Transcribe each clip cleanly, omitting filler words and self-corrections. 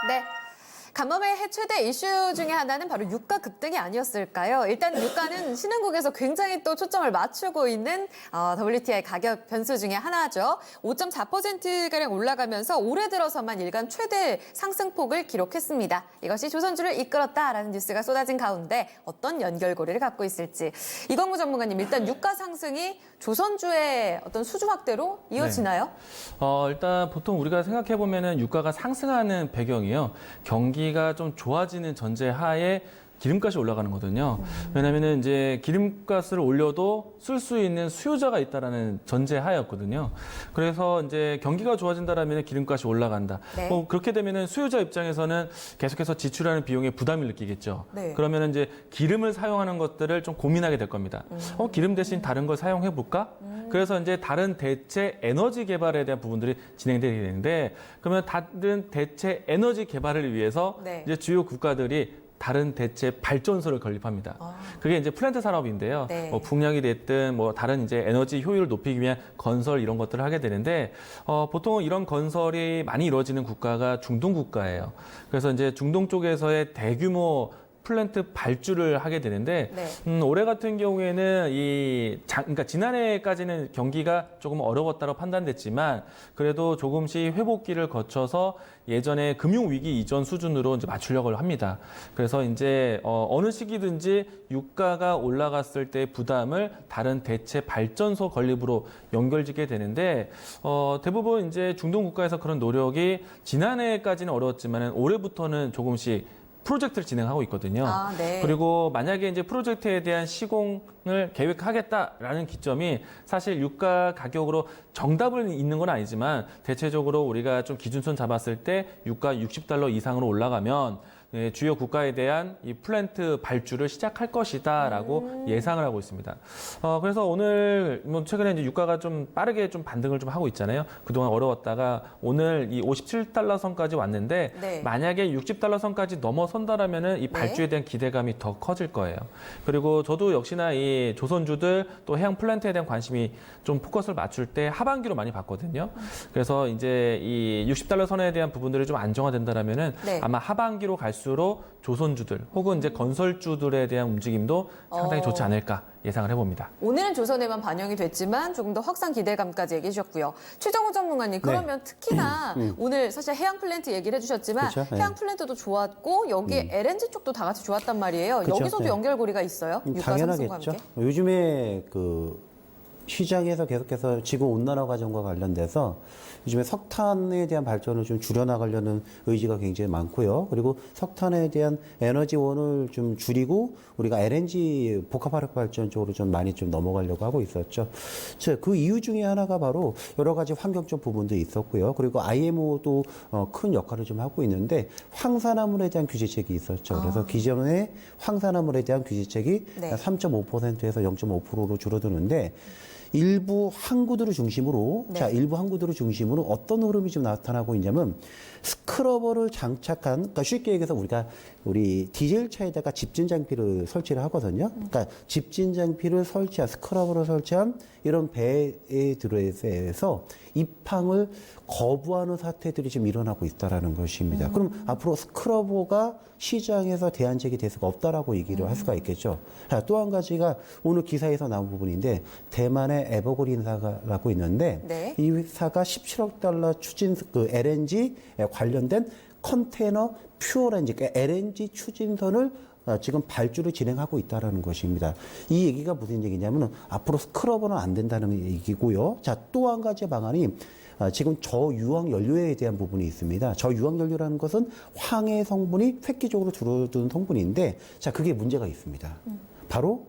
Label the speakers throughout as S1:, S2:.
S1: 네. 간밤의 최대 이슈 중에 하나는 바로 유가 급등이 아니었을까요? 일단 유가는 신흥국에서 굉장히 또 초점을 맞추고 있는 WTI 가격 변수 중에 하나죠. 5.4%가량 올라가면서 올해 들어서만 일간 최대 상승폭을 기록했습니다. 이것이 조선주를 이끌었다라는 뉴스가 쏟아진 가운데 어떤 연결고리를 갖고 있을지. 이광무 전문가님, 일단 유가 상승이 조선주의 어떤 수주 확대로 이어지나요?
S2: 네. 일단 보통 우리가 생각해보면은 유가가 상승하는 배경이요. 경기가 좀 좋아지는 전제 하에 기름값이 올라가는 거거든요. 왜냐면은 이제 기름값을 올려도 쓸 수 있는 수요자가 있다라는 전제 하였거든요. 그래서 이제 경기가 좋아진다라면 기름값이 올라간다.
S1: 네.
S2: 그렇게 되면은 수요자 입장에서는 계속해서 지출하는 비용에 부담을 느끼겠죠.
S1: 네.
S2: 그러면은 이제 기름을 사용하는 것들을 좀 고민하게 될 겁니다. 기름 대신 다른 걸 사용해 볼까? 그래서 이제 다른 대체 에너지 개발에 대한 부분들이 진행되게 되는데, 그러면 다른 대체 에너지 개발을 위해서
S1: 네.
S2: 이제 주요 국가들이 다른 대체 발전소를 건립합니다. 그게 이제 플랜트 산업인데요.
S1: 네.
S2: 뭐 풍력이 됐든 뭐 다른 이제 에너지 효율을 높이기 위한 건설 이런 것들을 하게 되는데, 보통 이런 건설이 많이 이루어지는 국가가 중동 국가예요. 그래서 이제 중동 쪽에서의 대규모 플랜트 발주를 하게 되는데,
S1: 네.
S2: 올해 같은 경우에는 그러니까 지난해까지는 경기가 조금 어려웠다고 판단됐지만, 그래도 조금씩 회복기를 거쳐서 예전에 금융위기 이전 수준으로 이제 맞추려고 합니다. 그래서 이제, 어느 시기든지 유가가 올라갔을 때 부담을 다른 대체 발전소 건립으로 연결짓게 되는데, 대부분 이제 중동 국가에서 그런 노력이 지난해까지는 어려웠지만, 올해부터는 조금씩 프로젝트를 진행하고 있거든요.
S1: 네.
S2: 그리고 만약에 이제 프로젝트에 대한 시공을 계획하겠다라는 기점이 사실 유가 가격으로 정답을 있는 건 아니지만, 대체적으로 우리가 좀 기준선 잡았을 때 유가 $60 이상으로 올라가면 주요 국가에 대한 이 플랜트 발주를 시작할 것이다라고 예상을 하고 있습니다. 그래서 오늘 뭐 최근에 이제 유가가 좀 빠르게 좀 반등을 좀 하고 있잖아요. 그동안 어려웠다가 오늘 이 $57 선까지 왔는데,
S1: 네.
S2: 만약에 $60 선까지 넘어선다라면은 이 발주에 대한 기대감이 더 커질 거예요. 그리고 저도 역시나 이 조선주들 또 해양 플랜트에 대한 관심이 좀 포커스를 맞출 때 하반기로 많이 봤거든요. 그래서 이제 이 $60 선에 대한 부분들이 좀 안정화된다라면은
S1: 네.
S2: 아마 하반기로 갈수록 조선주들 혹은 이제 건설주들에 대한 움직임도 상당히 좋지 않을까 예상을 해봅니다.
S1: 오늘은 조선에만 반영이 됐지만 조금 더 확산 기대감까지 얘기해 주셨고요. 최정호 전문가님, 그러면 특히나 오늘 사실 해양 플랜트 얘기를 해주셨지만,
S3: 그렇죠. 네.
S1: 해양 플랜트도 좋았고 여기에 LNG 쪽도 다 같이 좋았단 말이에요.
S3: 그렇죠.
S1: 여기서도
S3: 네.
S1: 연결고리가 있어요? 유가 상승과
S3: 당연하겠죠.
S1: 함께?
S3: 요즘에 시장에서 계속해서 지구 온난화 과정과 관련돼서 요즘에 석탄에 대한 발전을 좀 줄여나가려는 의지가 굉장히 많고요. 그리고 석탄에 대한 에너지원을 좀 줄이고 우리가 LNG 복합화력 발전 쪽으로 좀 많이 좀 넘어가려고 하고 있었죠. 그 이유 중에 하나가 바로 여러 가지 환경적 부분도 있었고요. 그리고 IMO도 큰 역할을 좀 하고 있는데, 황산화물에 대한 규제책이 있었죠. 그래서 기존에 황산화물에 대한 규제책이
S1: 네.
S3: 3.5%에서 0.5%로 줄어드는데, 일부 항구들을 중심으로,
S1: 네.
S3: 일부 항구들을 중심으로 어떤 흐름이 좀 나타나고 있냐면, 스크러버를 장착한, 그러니까 쉽게 얘기해서 우리 디젤 차에다가 집진 장비를 설치를 하거든요. 그러니까 집진 장비를 설치한, 스크러버를 설치한 이런 배에 들어서 입항을 거부하는 사태들이 지금 일어나고 있다라는 것입니다. 그럼 앞으로 스크러버가 시장에서 대안책이 될 수가 없다라고 얘기를 할 수가 있겠죠. 또 한 가지가 오늘 기사에서 나온 부분인데, 대만의 에버그린사라고 있는데,
S1: 네.
S3: 이 회사가 $17억 추진 LNG 관련된 컨테이너 퓨어렌지, 그러니까 LNG 추진선을 지금 발주를 진행하고 있다는 것입니다. 이 얘기가 무슨 얘기냐면, 앞으로 스크러버는 안 된다는 얘기고요. 또 한 가지 방안이 지금 저유황 연료에 대한 부분이 있습니다. 저유황 연료라는 것은 황해 성분이 획기적으로 줄어드는 성분인데, 그게 문제가 있습니다. 바로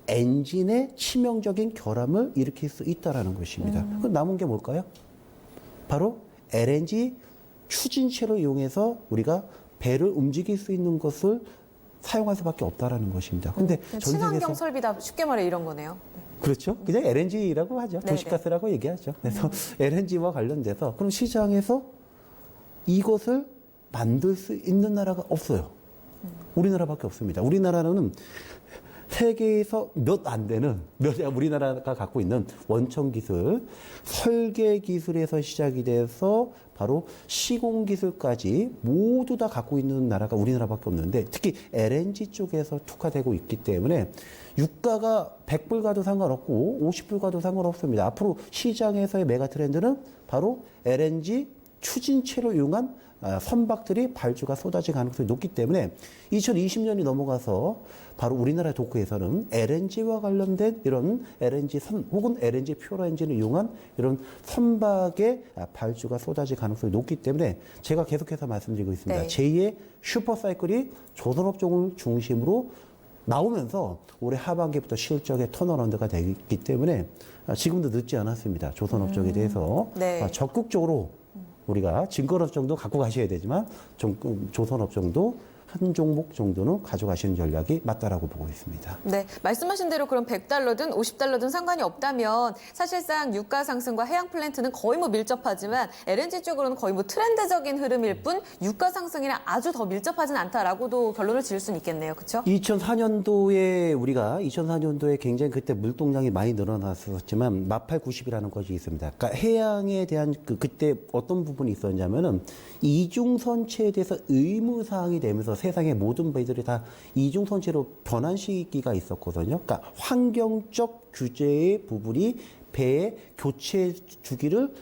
S3: 엔진의 치명적인 결함을 일으킬 수 있다는 것입니다. 그럼 남은 게 뭘까요? 바로 LNG 추진체를 이용해서 우리가 배를 움직일 수 있는 것을 사용할 수밖에 없다라는 것입니다. 근데
S1: 친환경 설비다, 쉽게 말해 이런 거네요.
S3: 그렇죠. 그냥 LNG라고 하죠.
S1: 네네.
S3: 도시가스라고 얘기하죠. 그래서 LNG와 관련돼서 그럼 시장에서 이것을 만들 수 있는 나라가 없어요. 우리나라밖에 없습니다. 우리나라는 세계에서 몇 안 되는 우리나라가 갖고 있는 원천 기술, 설계 기술에서 시작이 돼서 바로 시공 기술까지 모두 다 갖고 있는 나라가 우리나라밖에 없는데 특히 LNG 쪽에서 특화되고 있기 때문에 유가가 100불 가도 상관없고 50불 가도 상관없습니다. 앞으로 시장에서의 메가 트렌드는 바로 LNG 추진체로 이용한 선박들이 발주가 쏟아질 가능성이 높기 때문에 2020년이 넘어가서 바로 우리나라 도쿄에서는 LNG와 관련된 이런 LNG 혹은 LNG 퓨어 엔진을 이용한 이런 선박의 발주가 쏟아질 가능성이 높기 때문에 제가 계속해서 말씀드리고 있습니다.
S1: 네.
S3: 제2의 슈퍼사이클이 조선업종을 중심으로 나오면서 올해 하반기부터 실적의 턴어라운드가 되기 때문에 지금도 늦지 않았습니다. 조선업종에 대해서
S1: 네.
S3: 적극적으로 우리가 증권업종도 갖고 가셔야 되지만 조선업종도 한 종목 정도는 가져가시는 전략이 맞다라고 보고 있습니다.
S1: 네, 말씀하신 대로 그럼 100달러든 50달러든 상관이 없다면 사실상 유가 상승과 해양 플랜트는 거의 뭐 밀접하지만 LNG 쪽으로는 거의 뭐 트렌드적인 흐름일 뿐 유가 상승이랑 아주 더 밀접하진 않다라고도 결론을 지을 수는 있겠네요. 그렇죠?
S3: 2004년도에 굉장히 그때 물동량이 많이 늘어났었지만 마팔 90이라는 것이 있습니다. 그러니까 해양에 대한 그때 어떤 부분이 있었냐면은 이중선체에 대해서 의무사항이 되면서 세상의 모든 배들이 다 이중선체로 변한 시기가 있었거든요. 그러니까 환경적 규제의 부분이 배의 교체 주기를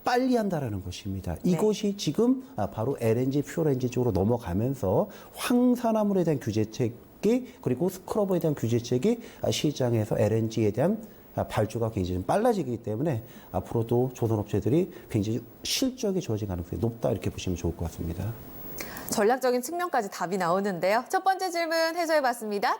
S3: 빨리 한다라는 것입니다.
S1: 네.
S3: 이것이 지금 바로 LNG, 퓨어 엔진 쪽으로 넘어가면서 황산화물에 대한 규제책이 그리고 스크러버에 대한 규제책이 시장에서 LNG에 대한 발주가 굉장히 빨라지기 때문에 앞으로도 조선업체들이 굉장히 실적이 좋아질 가능성이 높다 이렇게 보시면 좋을 것 같습니다.
S1: 전략적인 측면까지 답이 나오는데요. 첫 번째 질문 해소해봤습니다.